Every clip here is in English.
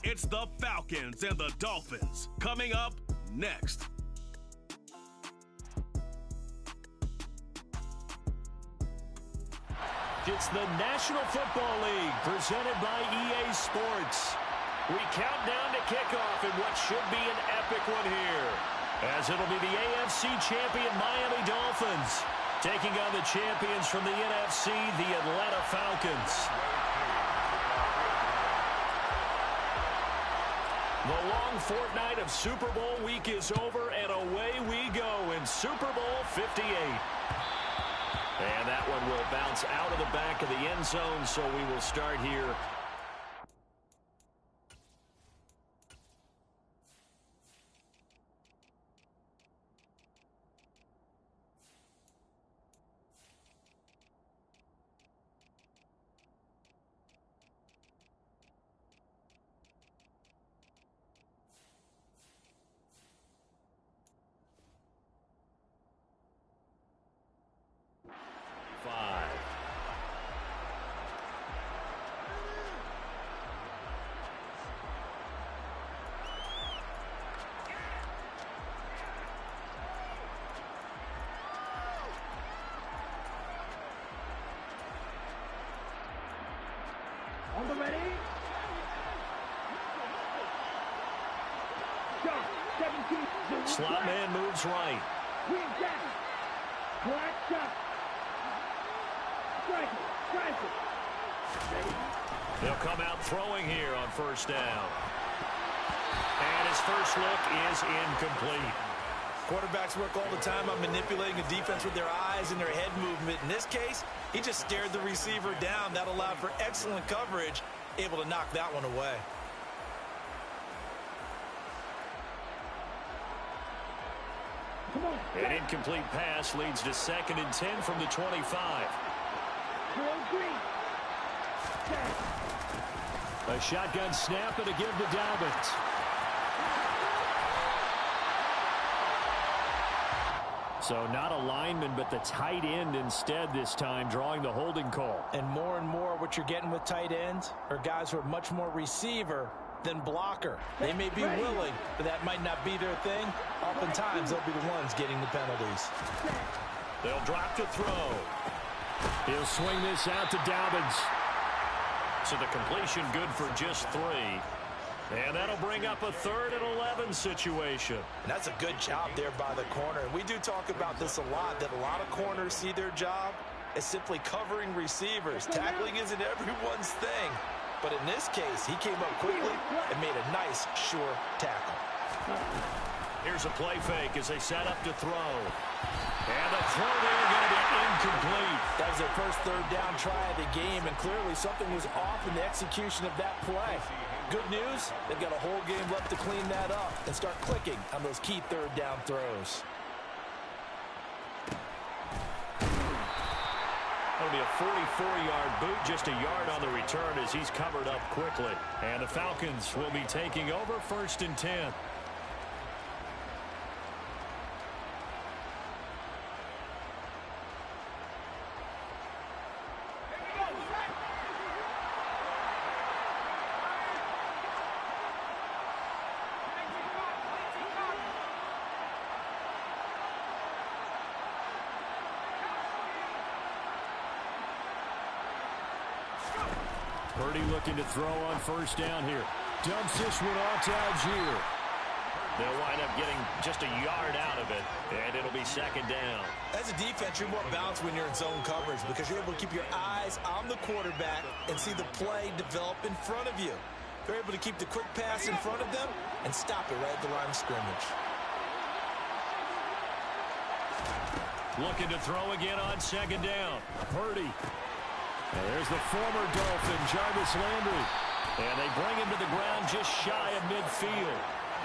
It's the Falcons and the Dolphins coming up next. It's the National Football League presented by EA Sports. We count down to kickoff in what should be an epic one here, as it'll be the AFC champion Miami Dolphins taking on the champions from the NFC, the Atlanta Falcons. The long fortnight of Super Bowl week is over, and away we go in Super Bowl 58. And that one will bounce out of the back of the end zone, so we will start here. On the ready? Go. 17. Slot man moves right. Green down. Black shot. Strike it. Strike it. They'll come out throwing here on first down. And his first look is incomplete. Quarterbacks work all the time on manipulating a defense with their eyes and their head movement. In this case, he just stared the receiver down. That allowed for excellent coverage, able to knock that one away. An incomplete pass leads to 2nd and 10 from the 25. A shotgun snap and a give to Dobbins. So not a lineman, but the tight end instead this time, drawing the holding call. And more what you're getting with tight ends are guys who are much more receiver than blocker. They may be willing, but that might not be their thing. Oftentimes, they'll be the ones getting the penalties. They'll drop to throw. He'll swing this out to Dobbins. So the completion good for just 3. And that'll bring up a 3rd and 11 situation. And that's a good job there by the corner. We do talk about this a lot, that a lot of corners see their job as simply covering receivers. Tackling isn't everyone's thing. But in this case, he came up quickly and made a nice, sure tackle. Here's a play fake as they set up to throw. And the throw there going to be incomplete. That was their first 3rd down try of the game, and clearly something was off in the execution of that play. Good news, they've got a whole game left to clean that up and start clicking on those key 3rd down throws. That'll be a 44-yard boot, just a yard on the return as he's covered up quickly. And the Falcons will be taking over 1st and 10. Purdy looking to throw on first down here. Dumps this one off to Algier. They'll wind up getting just a yard out of it, and it'll be 2nd down. As a defense, you're more balanced when you're in zone coverage because you're able to keep your eyes on the quarterback and see the play develop in front of you. You're able to keep the quick pass in front of them and stop it right at the line of scrimmage. Looking to throw again on 2nd down. Purdy. And there's the former Dolphin, Jarvis Landry. And they bring him to the ground just shy of midfield.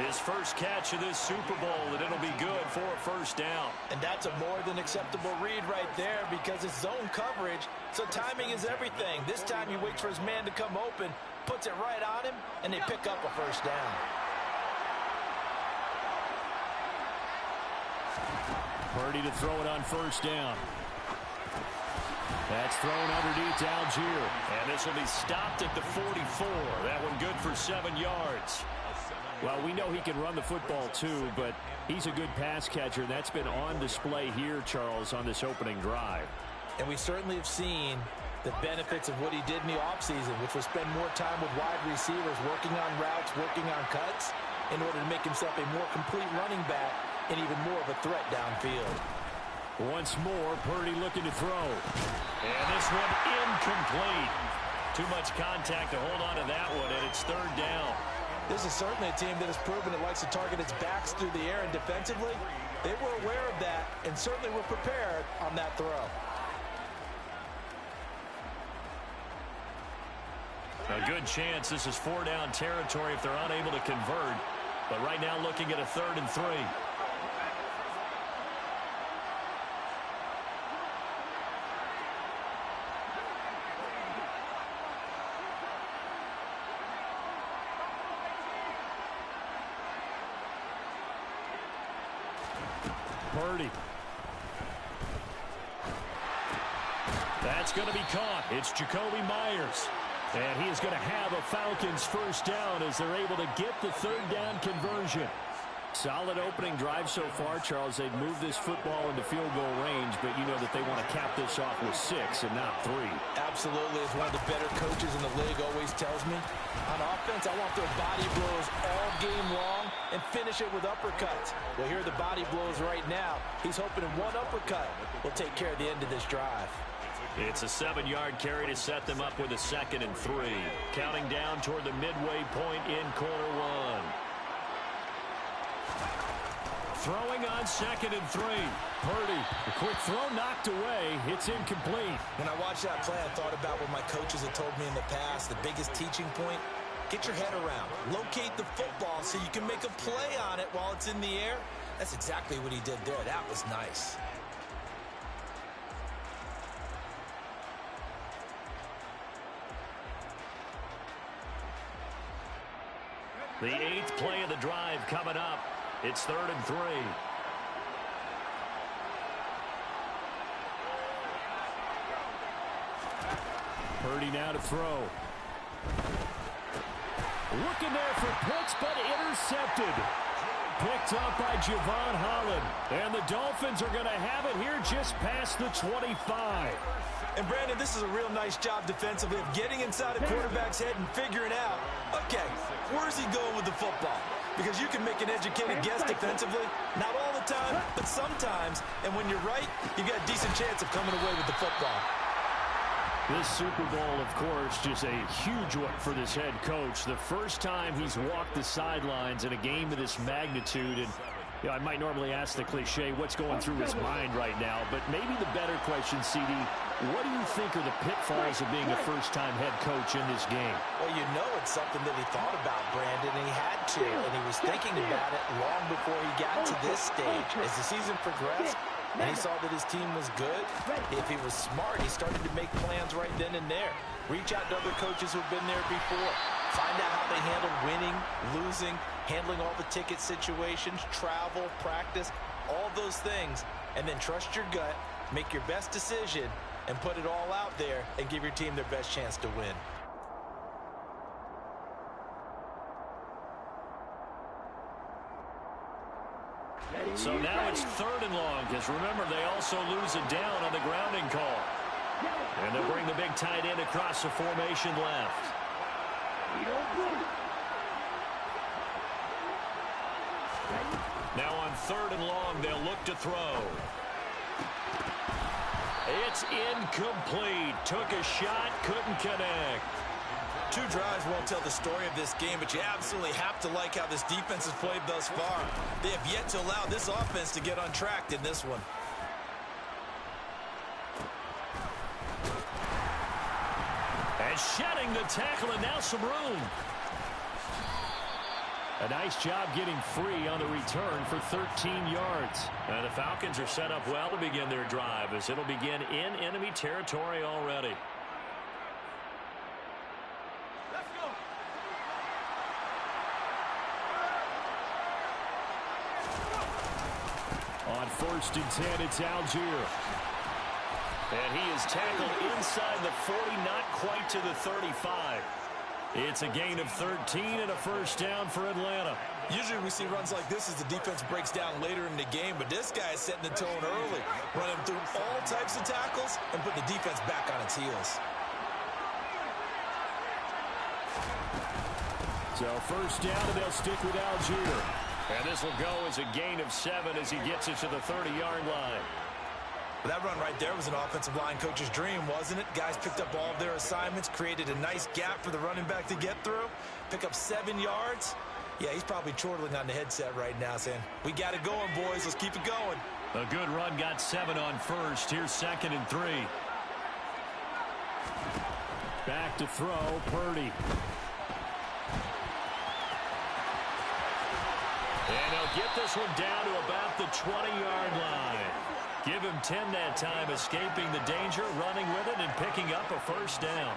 His first catch of this Super Bowl, and it'll be good for a 1st down. And that's a more than acceptable read right there because it's zone coverage, so timing is everything. This time he waits for his man to come open, puts it right on him, and they pick up a 1st down. Purdy to throw it on 1st down. That's thrown underneath to Algier. And this will be stopped at the 44. That one good for 7 yards. Well, we know he can run the football too, but he's a good pass catcher. That's been on display here, Charles, on this opening drive. And we certainly have seen the benefits of what he did in the offseason, which was spend more time with wide receivers, working on routes, working on cuts, in order to make himself a more complete running back and even more of a threat downfield. Once more, Purdy looking to throw. And this one incomplete. Too much contact to hold on to that one, and it's 3rd down. This is certainly a team that has proven it likes to target its backs through the air, and defensively, they were aware of that and certainly were prepared on that throw. A good chance this is 4-down territory if they're unable to convert. But right now looking at a 3rd and 3. Purdy. That's going to be caught. It's Jacoby Myers. And he is going to have a Falcons 1st down as they're able to get the 3rd down conversion. Solid opening drive so far, Charles. They've moved this football into field goal range, but you know that they want to cap this off with 6 and not 3. Absolutely. As one of the better coaches in the league always tells me, on offense, I want their body blows all game long and finish it with uppercuts. Well, here are the body blows right now. He's hoping in one uppercut will take care of the end of this drive. It's a 7-yard carry to set them up with a 2nd and 3. Counting down toward the midway point in quarter 1. Throwing on 2nd and 3. Purdy, the quick throw knocked away. It's incomplete. When I watched that play, I thought about what my coaches had told me in the past. The biggest teaching point, get your head around. Locate the football so you can make a play on it while it's in the air. That's exactly what he did there. That was nice. The 8th play of the drive coming up. It's 3rd and 3. Purdy now to throw. Looking there for Pitts, but intercepted. Picked up by Javon Holland. And the Dolphins are going to have it here just past the 25. And, Brandon, this is a real nice job defensively of getting inside a quarterback's head and figuring out, okay, where's he going with the football? Because you can make an educated guess defensively, not all the time, but sometimes. And when you're right, you got a decent chance of coming away with the football. This Super Bowl, of course, just a huge one for this head coach. The first time he's walked the sidelines in a game of this magnitude. And you know, I might normally ask the cliche, what's going through his mind right now? But maybe the better question, CD, what do you think are the pitfalls of being a first-time head coach in this game? Well, you know it's something that he thought about, Brandon, and he had to. And he was thinking about it long before he got to this stage. As the season progressed, and he saw that his team was good, if he was smart, he started to make plans right then and there. Reach out to other coaches who've been there before. Find out how they handle winning, losing, handling all the ticket situations, travel, practice, all those things. And then trust your gut, make your best decision, and put it all out there and give your team their best chance to win. So now it's 3rd and long, because remember, they also lose it down on the grounding call. And they'll bring the big tight end across the formation left. Now on 3rd and long, they'll look to throw. It's incomplete. Took a shot, couldn't connect. 2 drives won't tell the story of this game, but you absolutely have to like how this defense has played thus far. They have yet to allow this offense to get untracked in this one. And shedding the tackle, and now some room. A nice job getting free on the return for 13 yards. And the Falcons are set up well to begin their drive, as it'll begin in enemy territory already. On 1st and 10, it's Algier. And he is tackled inside the 40, not quite to the 35. It's a gain of 13 and a first down for Atlanta. Usually we see runs like this as the defense breaks down later in the game, but this guy is setting the tone early, running through all types of tackles and putting the defense back on its heels. So first down, and they'll stick with Algier. And this will go as a gain of 7 as he gets it to the 30-yard line. That run right there was an offensive line coach's dream, wasn't it? Guys picked up all of their assignments, created a nice gap for the running back to get through, pick up 7 yards. Yeah, he's probably chortling on the headset right now saying, we got it going, boys. Let's keep it going. A good run got 7 on first. Here's 2nd and 3. Back to throw, Purdy. And he'll get this one down to about the 20-yard line. Give him 10 that time, escaping the danger, running with it, and picking up a first down.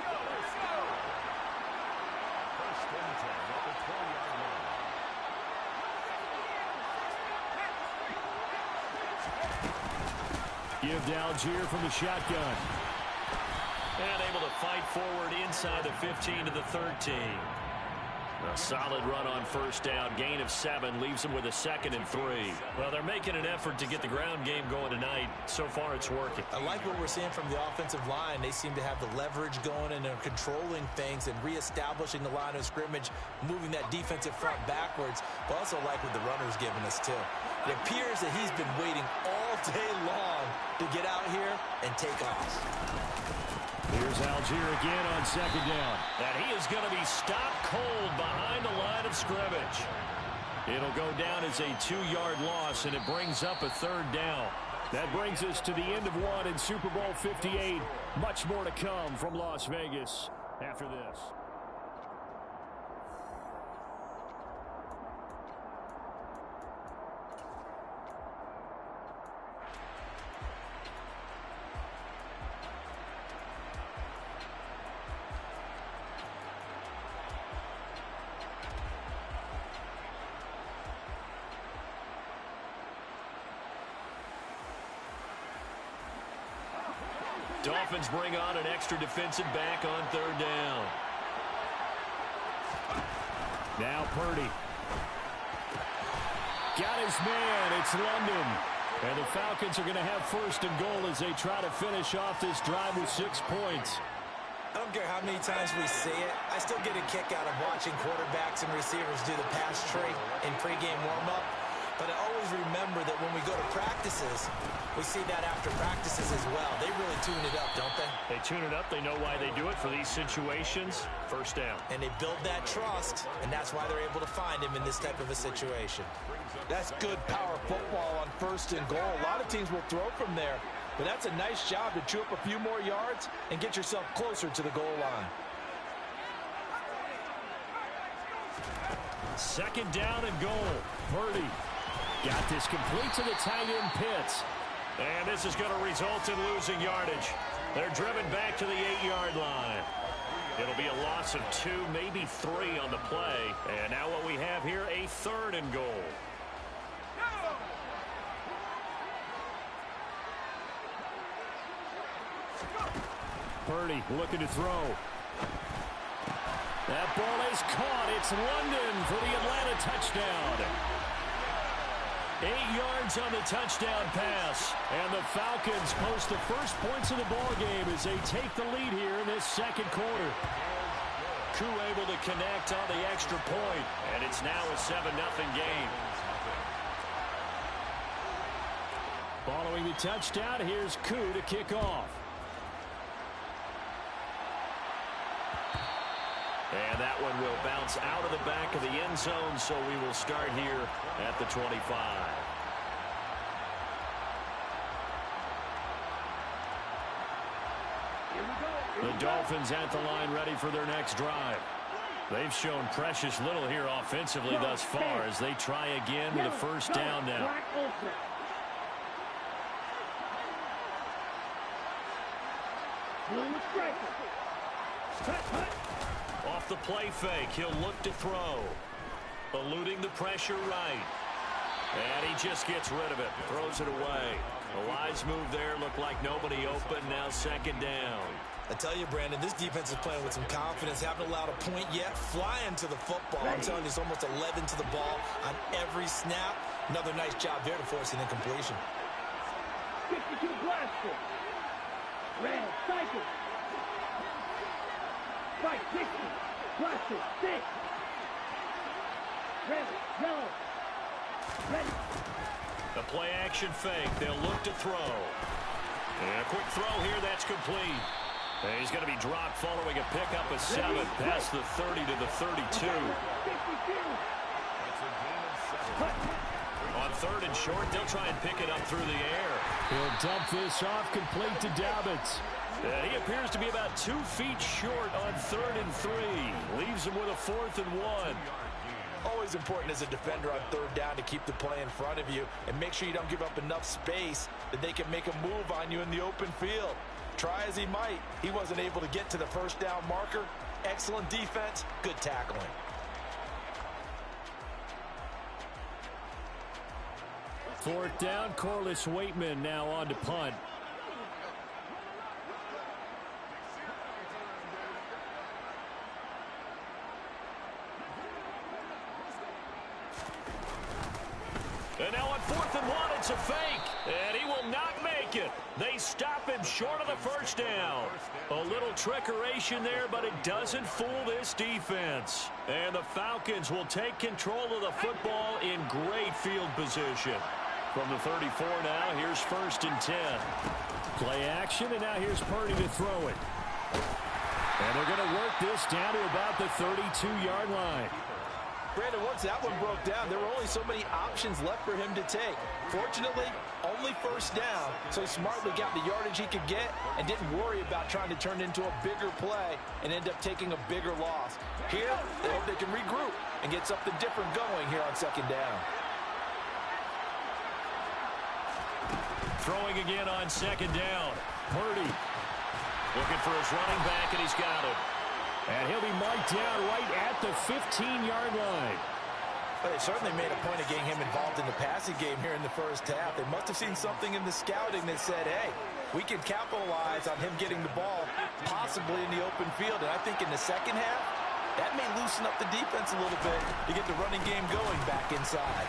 Give to Algier from the shotgun. And able to fight forward inside the 15 to the 13. A solid run on first down. Gain of 7 leaves them with a 2nd and 3. Well, they're making an effort to get the ground game going tonight. So far, it's working. I like what we're seeing from the offensive line. They seem to have the leverage going and they're controlling things and reestablishing the line of scrimmage, moving that defensive front backwards. But also like what the runner's giving us, too. It appears that he's been waiting all day long to get out here and take off. Here's Algier again on 2nd down. And he is going to be stopped cold behind the line of scrimmage. It'll go down as a 2-yard loss, and it brings up a 3rd down. That brings us to the end of one in Super Bowl 58. Much more to come from Las Vegas after this. Dolphins bring on an extra defensive back on 3rd down. Now Purdy. Got his man. It's London. And the Falcons are going to have 1st and goal as they try to finish off this drive with 6 points. I don't care how many times we say it. I still get a kick out of watching quarterbacks and receivers do the pass tree in pregame warm-up. But I always remember that when we go to practices, we see that after practices as well. They really tune it up, don't they? They tune it up. They know why they do it for these situations. 1st down. And they build that trust, and that's why they're able to find him in this type of a situation. That's good power football on 1st and goal. A lot of teams will throw from there, but that's a nice job to chew up a few more yards and get yourself closer to the goal line. 2nd down and goal. Purdy. Got this complete to the tight end Pitts. And this is going to result in losing yardage. They're driven back to the 8-yard line. It'll be a loss of 2, maybe 3 on the play. And now what we have here, a 3rd and goal. Purdy looking to throw. That ball is caught. It's London for the Atlanta touchdown. 8 yards on the touchdown pass. And the Falcons post the first points of the ball game as they take the lead here in this 2nd quarter. Koo able to connect on the extra point, and it's now a 7-0 game. Following the touchdown, here's Koo to kick off. And that one will bounce out of the back of the end zone, so we will start here at the 25. The Dolphins at the line ready for their next drive. They've shown precious little here offensively thus far as they try again with a 1st down now. Off the play fake, he'll look to throw. Eluding the pressure right. And he just gets rid of it, throws it away. A wise move there. Looked like nobody open. Now second down. I tell you, Brandon, this defense is playing with some confidence. Haven't allowed a point yet. Flying to the football. I'm telling you, it's almost 11 to the ball on every snap. Another nice job there to force an incompletion. 52 blaster. Red, cycle. Right, 60. Blaster, 6. Red, yellow. Ready. The play action fake. They'll look to throw. And a quick throw here. That's complete. And he's going to be dropped following a pickup of 7 past the 30 to the 32. On third and short, they'll try and pick it up through the air. He'll dump this off complete to Dobbins. And he appears to be about 2 feet short on 3rd and 3. Leaves him with a 4th and 1. Always important as a defender on third down to keep the play in front of you and make sure you don't give up enough space that they can make a move on you in the open field. Try as he might, he wasn't able to get to the first down marker. Excellent defense, good tackling. Fourth down, Corliss Waitman now on to punt. And now on 4th and 1, it's a fake. And he will not make it. They stop him short of the first down. A little trickeration there, but it doesn't fool this defense. And the Falcons will take control of the football in great field position. From the 34 now, here's 1st and 10. Play action, and now here's Purdy to throw it. And they're going to work this down to about the 32-yard line. Brandon, once that one broke down, there were only so many options left for him to take. Fortunately, only first down, so he smartly got the yardage he could get and didn't worry about trying to turn it into a bigger play and end up taking a bigger loss. Here, they hope they can regroup and get something different going here on second down. Throwing again on second down. Purdy looking for his running back, and he's got it. And he'll be marked down right at the 15-yard line. But they certainly made a point of getting him involved in the passing game here in the first half. They must have seen something in the scouting that said, hey, we can capitalize on him getting the ball possibly in the open field. And I think in the second half, that may loosen up the defense a little bit to get the running game going back inside.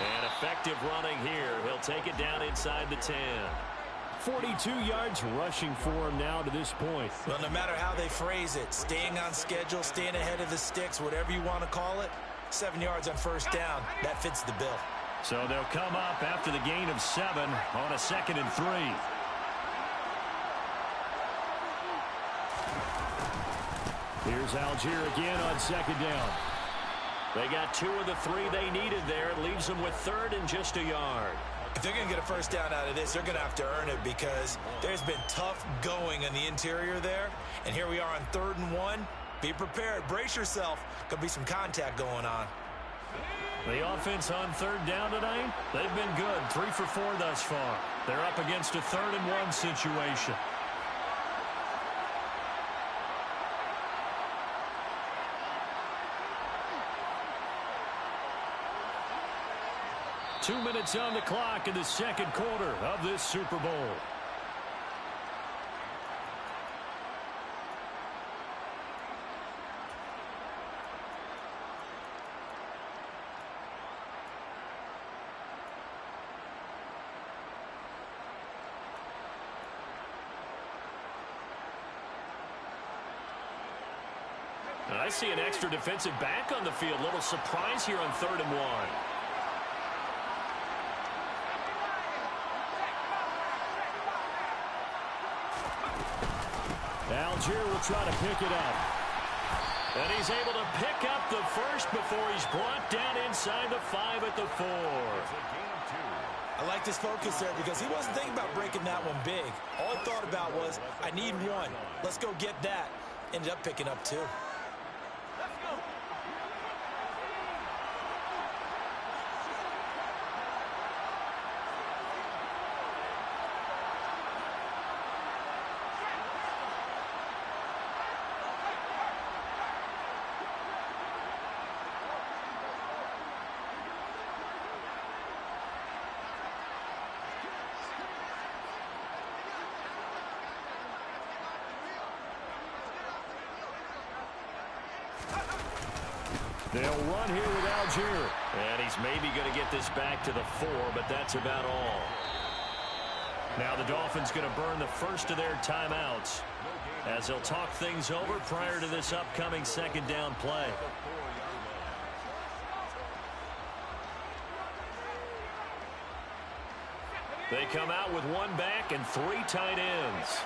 And effective running here. He'll take it down inside the 10. 42 yards rushing for him now to this point. Well, no matter how they phrase it, staying on schedule, staying ahead of the sticks, whatever you want to call it, 7 yards on first down, that fits the bill. So they'll come up after the gain of 7 on a 2nd and 3. Here's Algier again on second down. They got 2 of the 3 they needed there. It leaves them with 3rd and just a yard. If they're going to get a first down out of this, they're going to have to earn it because there's been tough going in the interior there. And here we are on 3rd and 1. Be prepared. Brace yourself. Going to be some contact going on. The offense on 3rd down tonight, they've been good. 3 for 4 thus far. They're up against a 3rd and 1 situation. Two minutes on the clock in the second quarter of this Super Bowl. I see an extra defensive back on the field. Little surprise here on 3rd and 1. Algier will try to pick it up. And he's able to pick up the first before he's brought down inside the 5 at the 4. I like this focus there because he wasn't thinking about breaking that one big. All he thought about was, I need 1. Let's go get that. Ended up picking up 2. They'll run here with Algier. And he's maybe going to get this back to the 4, but that's about all. Now the Dolphins going to burn the first of their timeouts as they'll talk things over prior to this upcoming second down play. They come out with one back and 3 tight ends.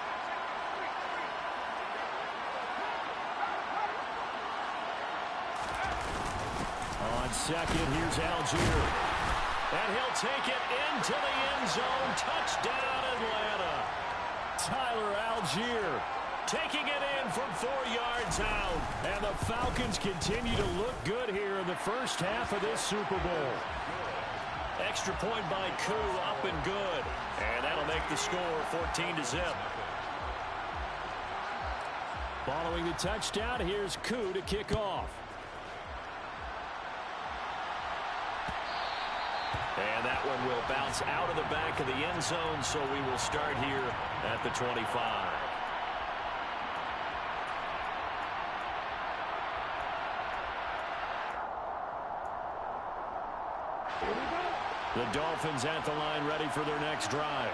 On second, here's Algier. And he'll take it into the end zone. Touchdown, Atlanta. Tyler Algier taking it in from 4 yards out. And the Falcons continue to look good here in the first half of this Super Bowl. Extra point by Koo, up and good. And that'll make the score 14-0. Following the touchdown, here's Koo to kick off. And that one will bounce out of the back of the end zone, so we will start here at the 25. The Dolphins at the line ready for their next drive.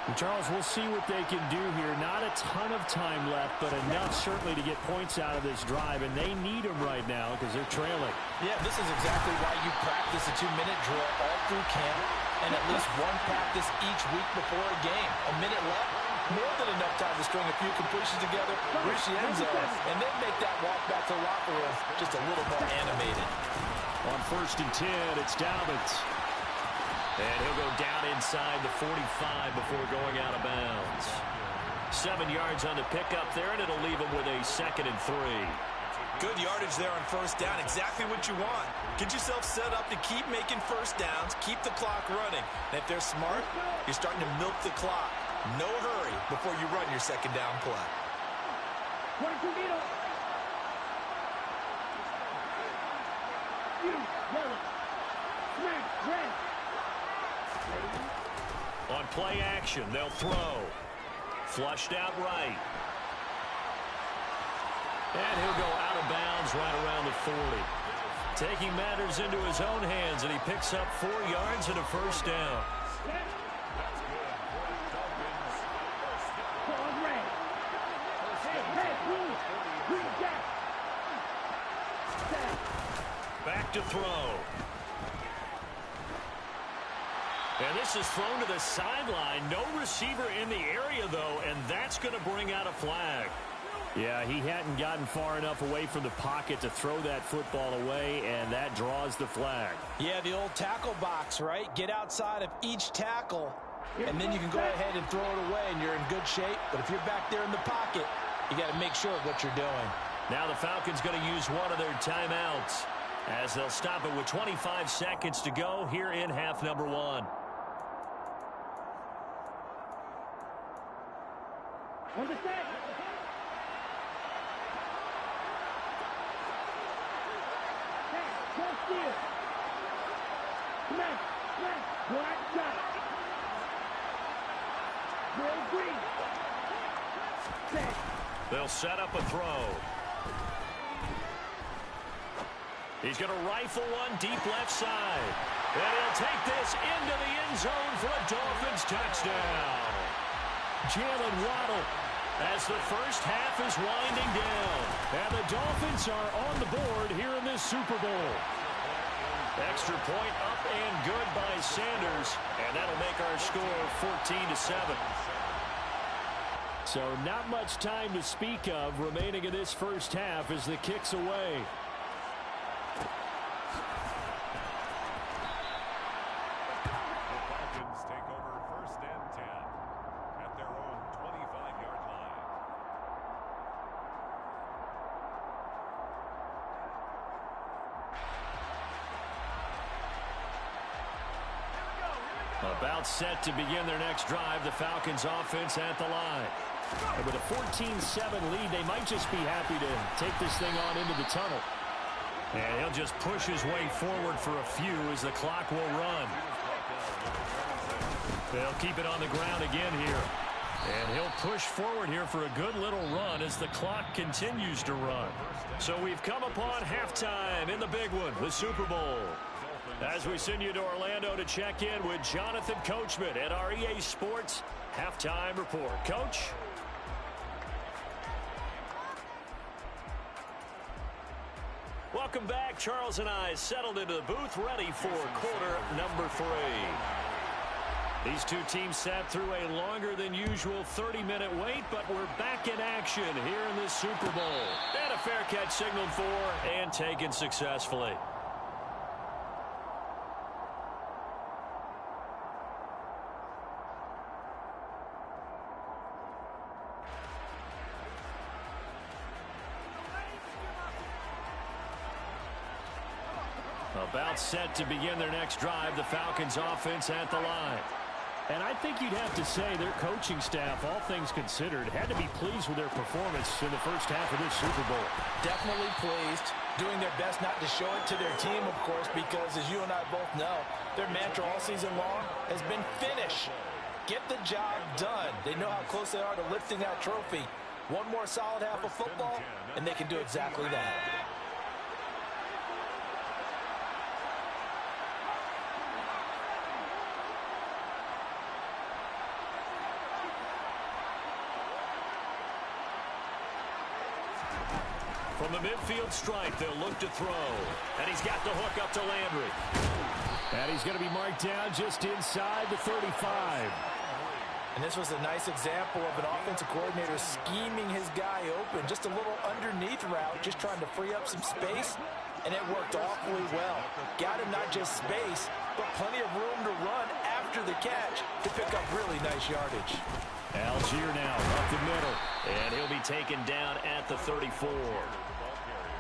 And Charles, we'll see what they can do here. Not a ton of time left, but enough certainly to get points out of this drive, and they need them right now because they're trailing. Yeah, this is exactly why you practice a 2-minute drill all through camp and at least one practice each week before a game. A minute left, more than enough time to string a few completions together, reach the end zone, and then make that walk back to the locker room just a little more animated. On 1st and 10, it's Dobbins. And he'll go down inside the 45 before going out of bounds. 7 yards on the pickup there, and it'll leave him with a 2nd and 3. Good yardage there on 1st down. Exactly what you want. Get yourself set up to keep making 1st downs, keep the clock running. And if they're smart, you're starting to milk the clock. No hurry before you run your 2nd down play. 22 meters. You, yellow. Smack, red. On play action, they'll throw. Flushed out right. And he'll go out of bounds right around the 40. Taking matters into his own hands, and he picks up 4 yards and a 1st down. Back to throw. And this is thrown to the sideline. No receiver in the area, though, and that's going to bring out a flag. Yeah, he hadn't gotten far enough away from the pocket to throw that football away, and that draws the flag. Yeah, the old tackle box, right? Get outside of each tackle, and then you can go ahead and throw it away, and you're in good shape. But if you're back there in the pocket, you got to make sure of what you're doing. Now the Falcons going to use one of their timeouts as they'll stop it with 25 seconds to go here in half number 1. On the set. Just here. Smash, smash, black shot. Real green. Set. They'll set up a throw. He's going to rifle one deep left side. And he'll take this into the end zone for a Dolphins touchdown. Jalen Waddle as the first half is winding down. And the Dolphins are on the board here in this Super Bowl. Extra point up and good by Sanders. And that'll make our score 14-7. So not much time to speak of remaining in this first half as the kick's away. About set to begin their next drive, the Falcons offense at the line. And with a 14-7 lead, they might just be happy to take this thing on into the tunnel. And he'll just push his way forward for a few as the clock will run. They'll keep it on the ground again here. And he'll push forward here for a good little run as the clock continues to run. So we've come upon halftime in the big one, the Super Bowl. As we send you to Orlando to check in with Jonathan Coachman at our EA Sports Halftime Report. Coach? Welcome back. Charles and I settled into the booth ready for quarter number 3. These two teams sat through a longer than usual 30-minute wait, but we're back in action here in this Super Bowl. And a fair catch signaled for and taken successfully. About set to begin their next drive, the Falcons offense at the line. And I think you'd have to say their coaching staff, all things considered, had to be pleased with their performance in the first half of this Super Bowl. Definitely pleased, doing their best not to show it to their team, of course, because as you and I both know, their mantra all season long has been finish. Get the job done. They know how close they are to lifting that trophy. One more solid half of football, and they can do exactly that. From the midfield stripe, they'll look to throw. And he's got the hook up to Landry. And he's going to be marked down just inside the 35. And this was a nice example of an offensive coordinator scheming his guy open. Just a little underneath route, just trying to free up some space. And it worked awfully well. Got him not just space, but plenty of room to run after the catch to pick up really nice yardage. Algier now up the middle. And he'll be taken down at the 34.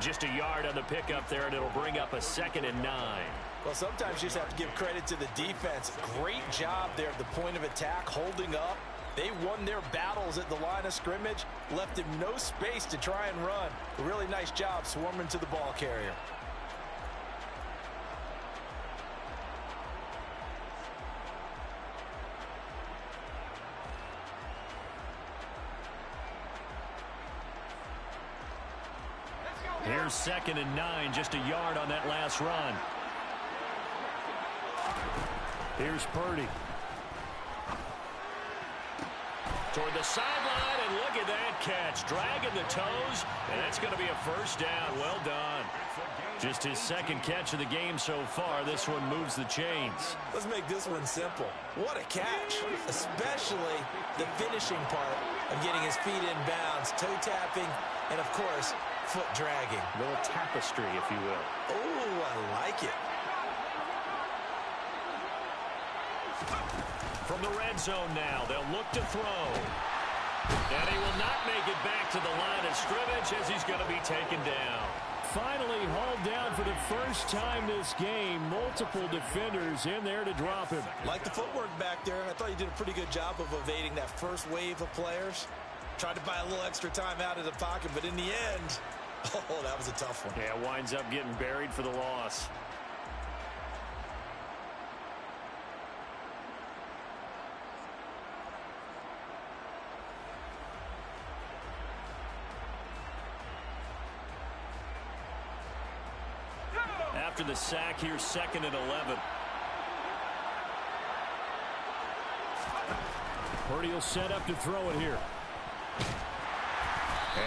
Just a yard on the pickup there, and it'll bring up a 2nd and 9. Well, sometimes you just have to give credit to the defense. Great job there at the point of attack, holding up. They won their battles at the line of scrimmage, left him no space to try and run. A really nice job swarming to the ball carrier. Here's 2nd and 9, just a yard on that last run. Here's Purdy. Toward the sideline, and look at that catch. Dragging the toes, and that's going to be a first down. Well done. Just his 2nd catch of the game so far. This one moves the chains. Let's make this one simple. What a catch, especially the finishing part of getting his feet in bounds, toe tapping, and of course, foot dragging. A little tapestry, if you will. Oh, I like it. From the red zone now, they'll look to throw. And he will not make it back to the line of scrimmage as he's going to be taken down. Finally hauled down for the first time this game. Multiple defenders in there to drop him. Like the footwork back there. I thought you did a pretty good job of evading that first wave of players. Tried to buy a little extra time out of the pocket, but in the end, oh, that was a tough one. Yeah, winds up getting buried for the loss. After the sack, here's 2nd and 11. Purdy will set up to throw it here.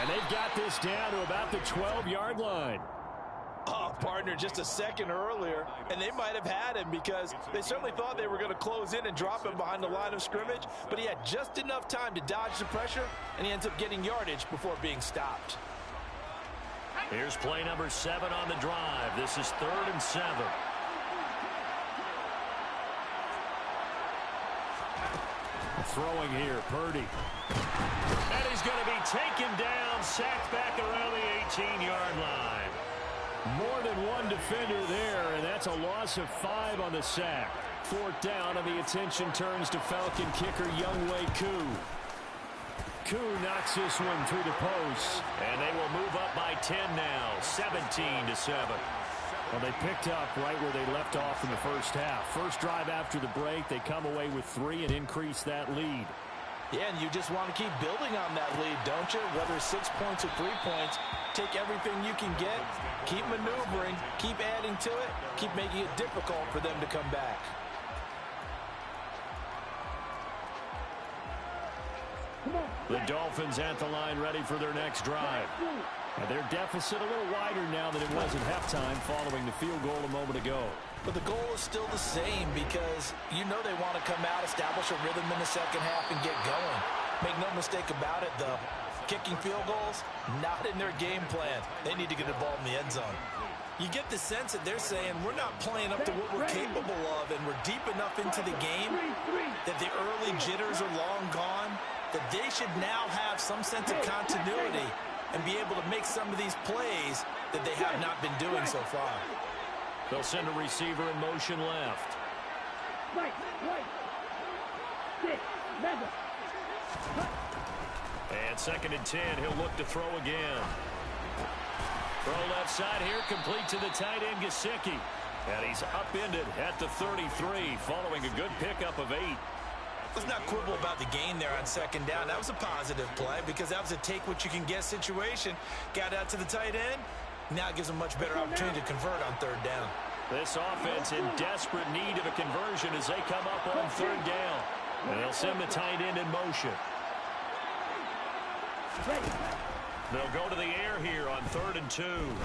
And they've got this down to about the 12-yard line. Oh, partner, just a second earlier, and they might have had him because they certainly thought they were going to close in and drop him behind the line of scrimmage, but he had just enough time to dodge the pressure, and he ends up getting yardage before being stopped. Here's play number 7 on the drive. This is 3rd and 7. Throwing here, Purdy. And he's going to be taken down, sacked back around the 18-yard line. More than one defender there, and that's a loss of 5 on the sack. 4th down, and the attention turns to Falcon kicker Younghoe Koo. Koo knocks this one through the post. And they will move up by 10 now, 17-7. Well, they picked up right where they left off in the first half. First drive after the break, they come away with 3 and increase that lead. Yeah, and you just want to keep building on that lead, don't you? Whether it's 6 points or 3 points, take everything you can get, keep maneuvering, keep adding to it, keep making it difficult for them to come back. The Dolphins at the line ready for their next drive. Now their deficit a little wider now than it was at halftime following the field goal a moment ago. But the goal is still the same because you know they want to come out, establish a rhythm in the second half, and get going. Make no mistake about it, though. Kicking field goals, not in their game plan. They need to get the ball in the end zone. You get the sense that they're saying we're not playing up to what we're capable of, and we're deep enough into the game that the early jitters are long gone, that they should now have some sense of continuity and be able to make some of these plays that they have not been doing so far. They'll send a receiver in motion left. And 2nd and 10, he'll look to throw again. Throw left side here, complete to the tight end, Gesicki. And he's upended at the 33, following a good pickup of 8. Let's not quibble about the gain there on 2nd down. That was a positive play because that was a take-what-you-can-get situation. Got out to the tight end. Now it gives them much better opportunity to convert on 3rd down. This offense in desperate need of a conversion as they come up on 3rd down. And they'll send the tight end in motion. They'll go to the air here on 3rd and 2. And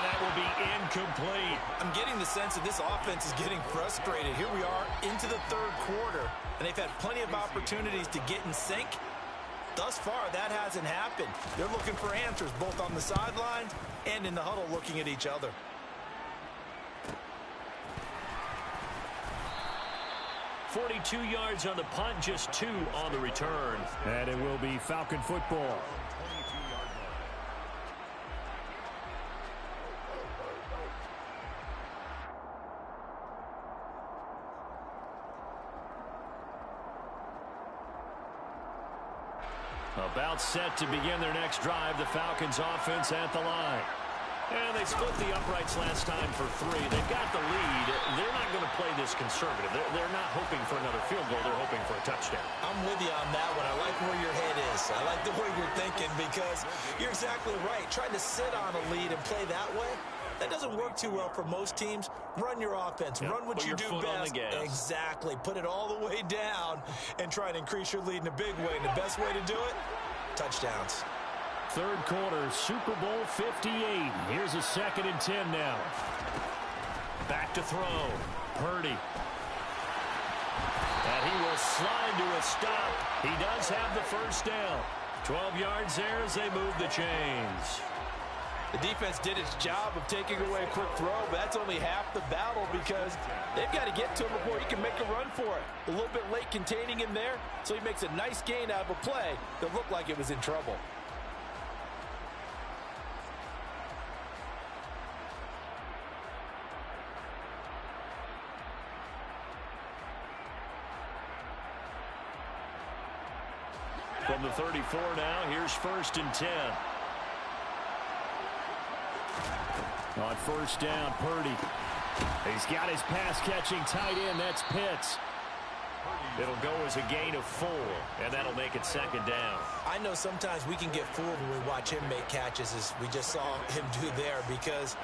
that will be incomplete. I'm getting the sense that this offense is getting frustrated. Here we are into the 3rd quarter, and they've had plenty of opportunities to get in sync. Thus far, that hasn't happened. They're looking for answers both on the sidelines and in the huddle looking at each other. .42 yards on the punt, just 2 on the return. And it will be Falcon football. About set to begin their next drive, the Falcons offense at the line. And they split the uprights last time for 3. They've got the lead. They're not going to play this conservative. They're not hoping for another field goal. They're hoping for a touchdown. I'm with you on that one. I like where your head is. I like the way you're thinking because you're exactly right. Trying to sit on a lead and play that way, that doesn't work too well for most teams. Run your offense. Run what you do best. Exactly. Put it all the way down and try and increase your lead in a big way. And the best way to do it, touchdowns. 3rd quarter, Super Bowl 58. Here's a 2nd and 10 now. Back to throw. Purdy. And he will slide to a stop. He does have the 1st down. 12 yards there as they move the chains. The defense did its job of taking away a quick throw, but that's only half the battle because they've got to get to him before he can make a run for it. A little bit late containing him there, so he makes a nice gain out of a play that looked like it was in trouble. From the 34 now, here's 1st and 10. On 1st down, Purdy. He's got his pass-catching tight end. That's Pitts. It'll go as a gain of 4, and that'll make it 2nd down. I know sometimes we can get fooled when we watch him make catches as we just saw him do there because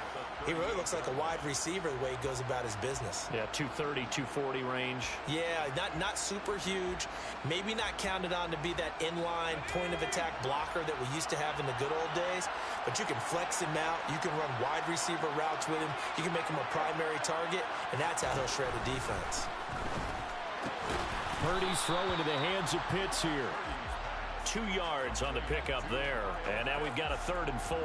he really looks like a wide receiver the way he goes about his business. Yeah, 230, 240 range. Yeah, not super huge. Maybe not counted on to be that inline point-of-attack blocker that we used to have in the good old days, but you can flex him out. You can run wide receiver routes with him. You can make him a primary target, and that's how he'll shred a defense. Purdy's throw into the hands of Pitts here. 2 yards on the pickup there, and now we've got a 3rd and 4.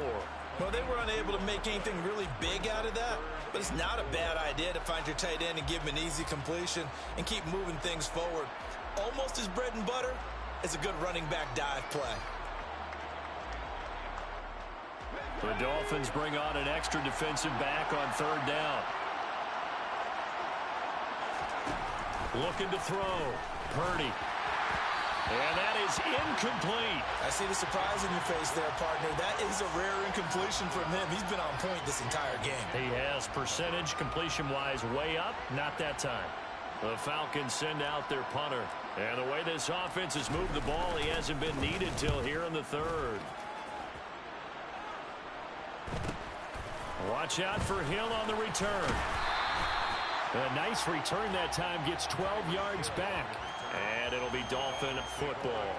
Well, they were unable to make anything really big out of that, but it's not a bad idea to find your tight end and give him an easy completion and keep moving things forward. Almost as bread and butter as a good running back dive play. The Dolphins bring on an extra defensive back on 3rd down. Looking to throw. Purdy. And that is incomplete. I see the surprise in your face there, partner. That is a rare incompletion from him. He's been on point this entire game. He has percentage completion-wise way up. Not that time. The Falcons send out their punter. And the way this offense has moved the ball, he hasn't been needed till here in the third. Watch out for Hill on the return. A nice return that time, gets 12 yards back. And it'll be Dolphin football.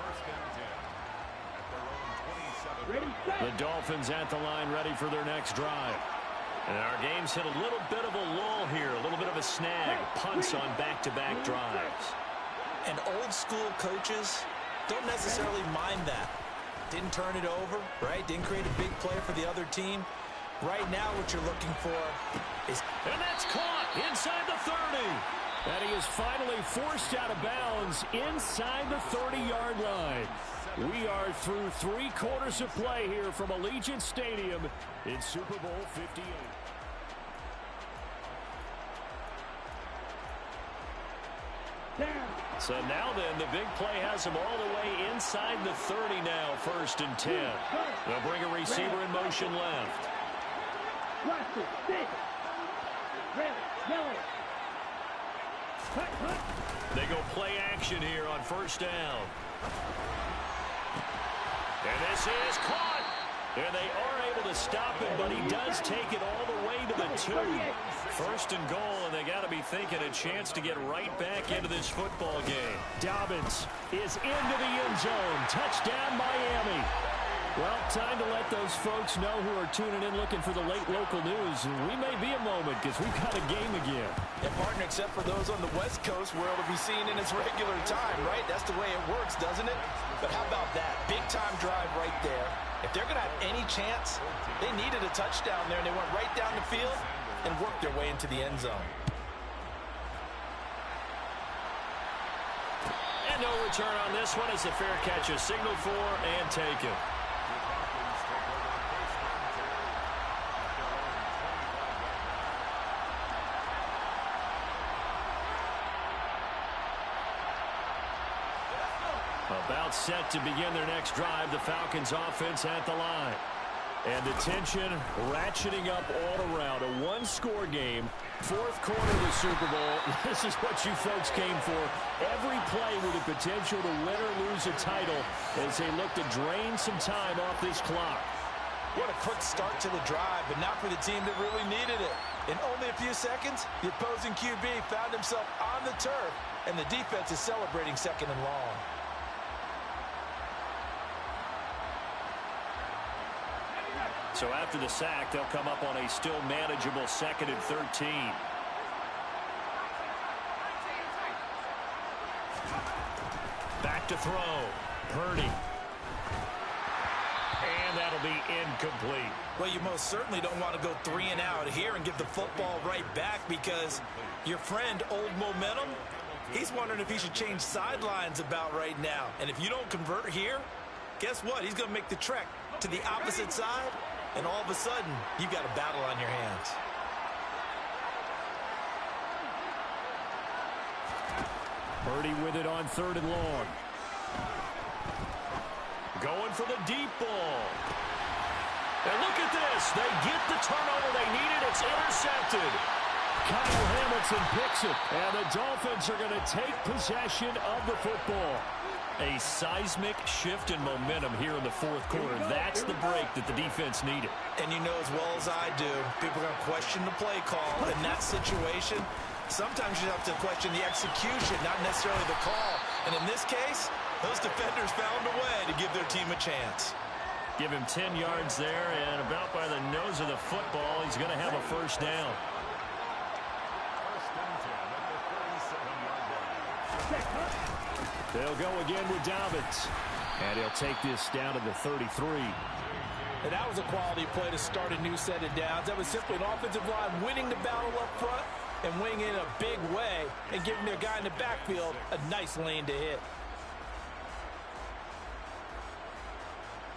The Dolphins at the line, ready for their next drive. And our game's hit a little bit of a lull here, a little bit of a snag. Punts on back-to-back drives. And old-school coaches don't necessarily mind that. Didn't turn it over, right? Didn't create a big play for the other team. Right now what you're looking for is... And that's caught inside the 30. And he is finally forced out of bounds inside the 30-yard line. We are through 3 quarters of play here from Allegiant Stadium in Super Bowl 58. So now then, the big play has him all the way inside the 30 now, 1st and 10. They'll bring a receiver in motion left. They go play action here on 1st down. And this is caught. And they are able to stop him, but he does take it all the way to the 2. 1st and goal, and they got to be thinking a chance to get right back into this football game. Dobbins is into the end zone. Touchdown, Miami. Well, time to let those folks know who are tuning in looking for the late local news. We may be a moment because we've got a game again. Yeah, partner, except for those on the West Coast where it'll be seen in its regular time, right? That's the way it works, doesn't it? But how about that? Big-time drive right there. If they're going to have any chance, they needed a touchdown there, and they went right down the field and worked their way into the end zone. And no return on this one as the fair catch is signaled for and taken. About set to begin their next drive, the Falcons offense at the line. And the tension ratcheting up all around. A one-score game, 4th quarter of the Super Bowl. This is what you folks came for. Every play with the potential to win or lose a title as they look to drain some time off this clock. What a quick start to the drive, but not for the team that really needed it. In only a few seconds, the opposing QB found himself on the turf, and the defense is celebrating 2nd and long. So after the sack, they'll come up on a still manageable 2nd and 13. Back to throw. Purdy. And that'll be incomplete. Well, you most certainly don't want to go 3 and out here and give the football right back because your friend, Old Momentum, he's wondering if he should change sidelines about right now. And if you don't convert here, guess what? He's going to make the trek to the opposite side. And all of a sudden, you've got a battle on your hands. Purdy with it on 3rd and long. Going for the deep ball. And look at this. They get the turnover they needed. It's intercepted. Kyle Hamilton picks it. And the Dolphins are going to take possession of the football. A seismic shift in momentum here in the 4th quarter. That's the break that the defense needed. And you know as well as I do, people are going to question the play call in that situation. Sometimes you have to question the execution, not necessarily the call. And in this case, those defenders found a way to give their team a chance. Give him 10 yards there, and about by the nose of the football, he's going to have a 1st down. They'll go again with Dobbins. And he'll take this down to the 33. And that was a quality play to start a new set of downs. That was simply an offensive line winning the battle up front and winning in a big way and giving their guy in the backfield a nice lane to hit.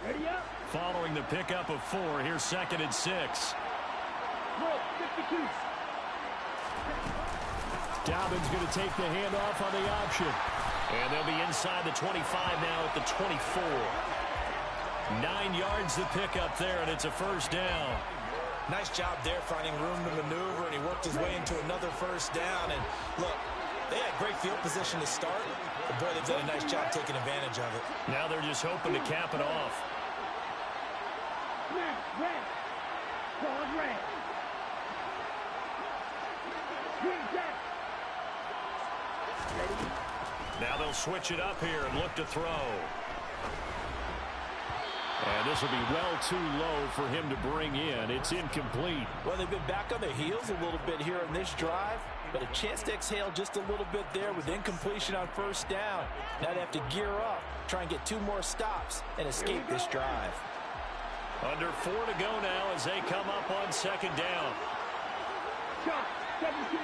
Ready up. Following the pickup of 4, here's 2nd and 6. Roll, 52. Dobbins going to take the handoff on the option. And they'll be inside the 25 now at the 24. 9 yards the pickup there, and it's a 1st down. Nice job there finding room to maneuver, and he worked his way into another 1st down. And look, They had great field position to start, but boy, they've done a nice job taking advantage of it. Now they're just hoping to cap it off. Red. Ball red. Green jack. Now they'll switch it up here and look to throw. And this will be well too low for him to bring in. It's incomplete. Well, they've been back on their heels a little bit here in this drive, but a chance to exhale just a little bit there with incompletion on first down. Now they have to gear up, try and get 2 more stops, and escape this drive. Under 4 to go now as they come up on second down. Shot. 17.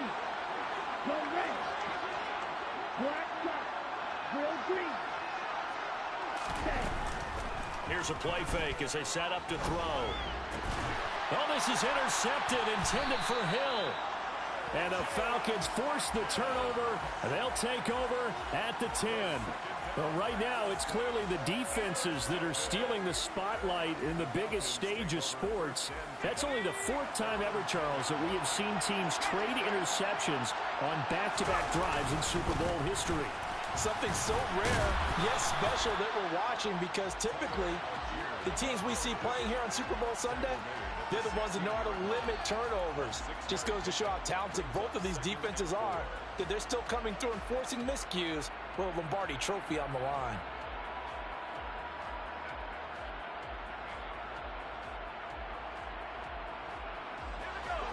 Go red. Black shot. Real green. Set. Here's a play fake as they set up to throw. Oh, this is intercepted, intended for Hill. And the Falcons force the turnover, and they'll take over at the 10. Well, right now, it's clearly the defenses that are stealing the spotlight in the biggest stage of sports. That's only the 4th time ever, Charles, that we have seen teams trade interceptions on back-to-back drives in Super Bowl history. Something so rare, yet special that we're watching, because typically the teams we see playing here on Super Bowl Sunday, they're the ones that know how to limit turnovers. Just goes to show how talented both of these defenses are, that they're still coming through and forcing miscues with a Lombardi trophy on the line.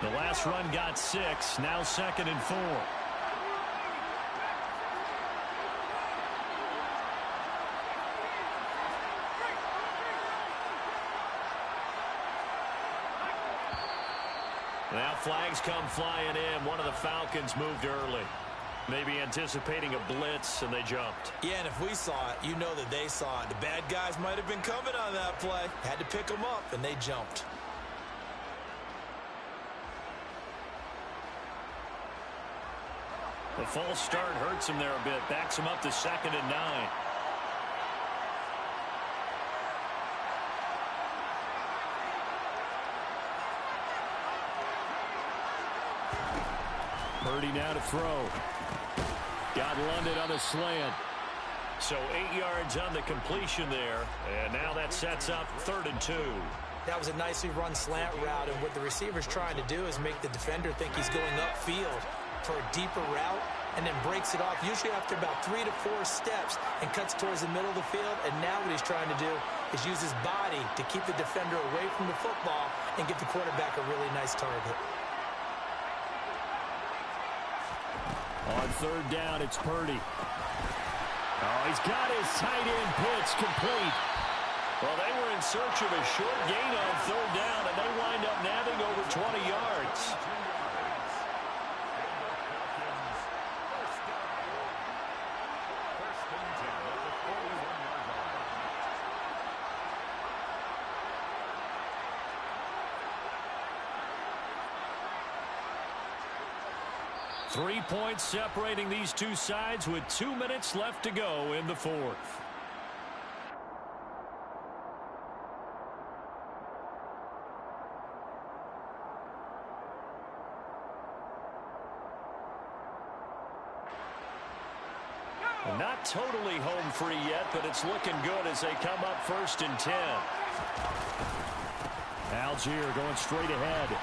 The last run got 6, now 2nd and 4. Now flags come flying in. One of the Falcons moved early. Maybe anticipating a blitz, and they jumped. Yeah, and if we saw it, you know that they saw it. The bad guys might have been coming on that play. Had to pick them up, and they jumped. The false start hurts him there a bit. Backs him up to 2nd and 9. Purdy now to throw. Got London on the slant. So 8 yards on the completion there. And now that sets up 3rd and 2. That was a nicely run slant route, and what the receiver's trying to do is make the defender think he's going upfield for a deeper route, and then breaks it off, usually after about 3 to 4 steps, and cuts towards the middle of the field. And now what he's trying to do is use his body to keep the defender away from the football and give the quarterback a really nice target. On 3rd down, it's Purdy. Oh, he's got his tight end pitch complete. Well, they were in search of a short gain on 3rd down, and they wind up nabbing over 20 yards. Three points separating these two sides with 2 minutes left to go in the 4th. Not totally home free yet, but it's looking good as they come up 1st and 10. Algier going straight ahead.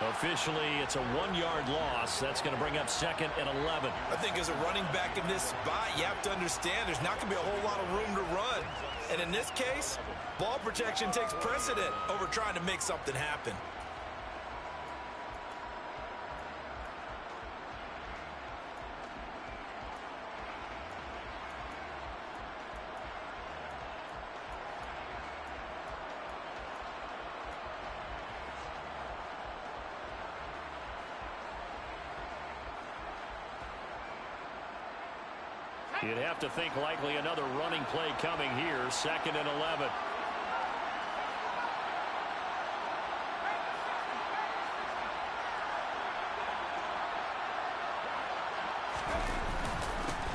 Officially, it's a 1-yard loss. That's going to bring up 2nd and 11. I think as a running back in this spot, you have to understand there's not going to be a whole lot of room to run. And in this case, ball protection takes precedent over trying to make something happen. You'd have to think likely another running play coming here. 2nd and 11.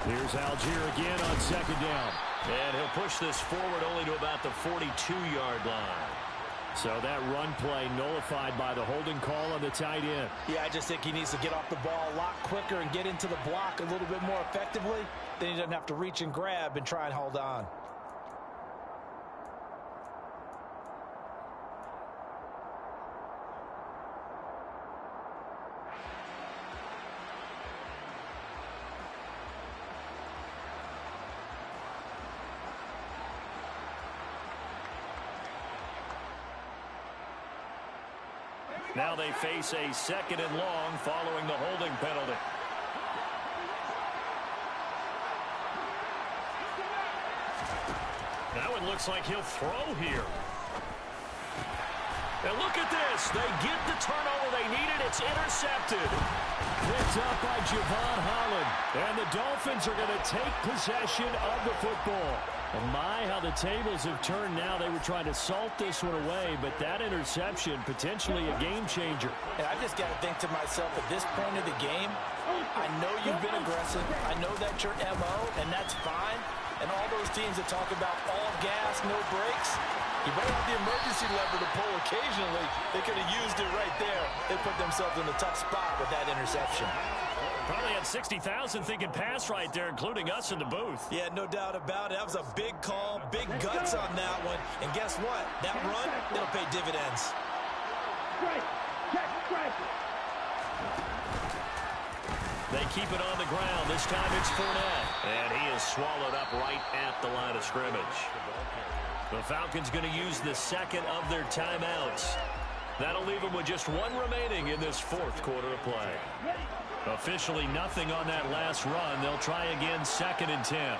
Here's Algier again on 2nd down. And he'll push this forward only to about the 42-yard line. So that run play nullified by the holding call on the tight end. Yeah, I just think he needs to get off the ball a lot quicker and get into the block a little bit more effectively. Then he doesn't have to reach and grab and try and hold on. Now they face a 2nd and long following the holding penalty. Now it looks like he'll throw here. And look at this. They get the turnover they needed. It's intercepted. Picked up by Javon Holland. And the Dolphins are going to take possession of the football. And my, how the tables have turned now. They were trying to salt this one away, but that interception, potentially a game changer. And I just got to think to myself, at this point of the game, I know you've been aggressive. I know that's your MO, and that's fine. And all those teams that talk about all gas, no brakes, you better have the emergency lever to pull occasionally. They could have used it right there. They put themselves in a tough spot with that interception. Probably had 60,000 thinking pass right there, including us in the booth. Yeah, no doubt about it. That was a big call, big guts on that one. And guess what? That run, it'll pay dividends. They keep it on the ground. This time it's Fournette. And he is swallowed up right at the line of scrimmage. The Falcons going to use the 2nd of their timeouts. That'll leave them with just 1 remaining in this 4th quarter of play. Officially nothing on that last run. They'll try again 2nd and 10.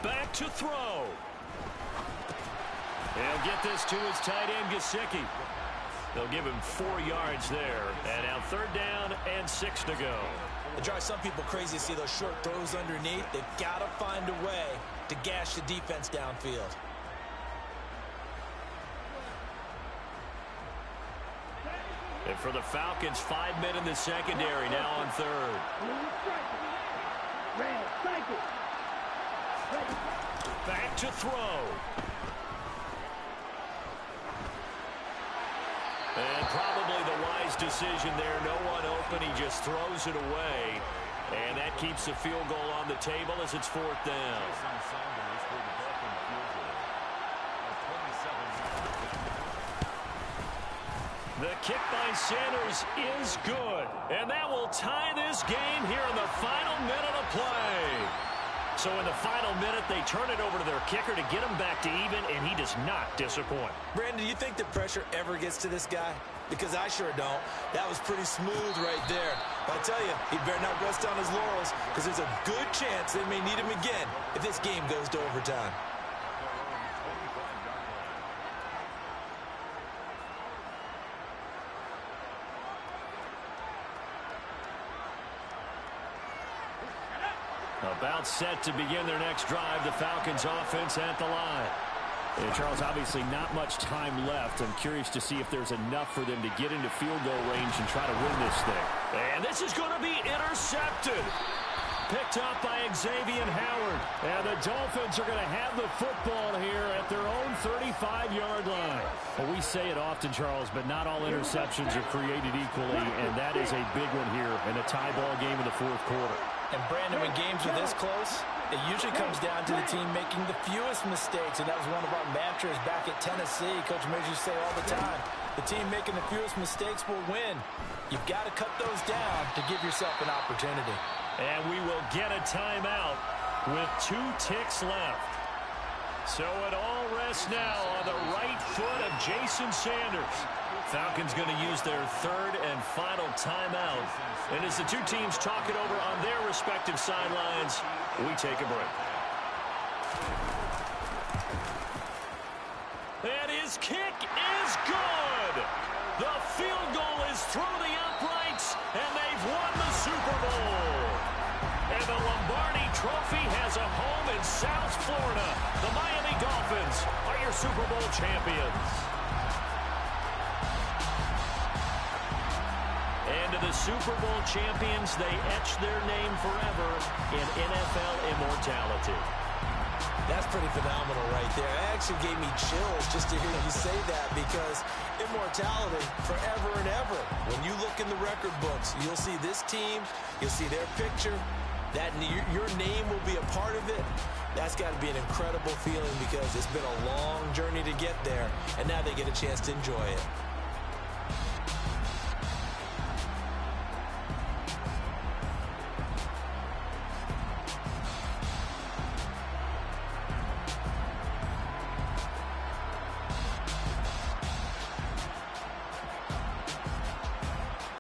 Back to throw. He'll get this to his tight end, Gesicki. They'll give him 4 yards there. And now 3rd down and 6 to go. It drives some people crazy to see those short throws underneath. They've got to find a way to gash the defense downfield. And for the Falcons, 5 men in the secondary, now on 3rd. Back to throw. And probably the wise decision there. No one open. He just throws it away. And that keeps the field goal on the table as it's 4th down. The kick by Sanders is good. And that will tie this game here in the final minute of play. So in the final minute, they turn it over to their kicker to get him back to even, and he does not disappoint. Brandon, do you think the pressure ever gets to this guy? Because I sure don't. That was pretty smooth right there. But I tell you, he better not rest on his laurels, because there's a good chance they may need him again if this game goes to overtime. About set to begin their next drive, the Falcons offense at the line. And Charles, obviously not much time left. I'm curious to see if there's enough for them to get into field goal range and try to win this thing. And this is going to be intercepted. Picked up by Xavier Howard. And the Dolphins are going to have the football here at their own 35-yard line. Well, we say it often, Charles, but not all interceptions are created equally, and that is a big one here in a tie ball game in the 4th quarter. And Brandon, when games are this close, it usually comes down to the team making the fewest mistakes, and that was one of our mantras back at Tennessee. Coach Mears used to say all the time, the team making the fewest mistakes will win. You've got to cut those down to give yourself an opportunity. And we will get a timeout with 2 ticks left. So it all rests now on the right foot of Jason Sanders. Falcons going to use their 3rd and final timeout. And as the 2 teams talk it over on their respective sidelines, we take a break. And his kick is good. The field goal is through the uprights, and they've won the Super Bowl. And the Lombardi Trophy has a home in South Florida. The Miami Dolphins are your Super Bowl champions. And to the Super Bowl champions, they etch their name forever in NFL immortality. That's pretty phenomenal right there. It actually gave me chills just to hear you say that, because immortality forever and ever. When you look in the record books, you'll see this team, you'll see their picture, that your name will be a part of it. That's got to be an incredible feeling, because it's been a long journey to get there, and now they get a chance to enjoy it.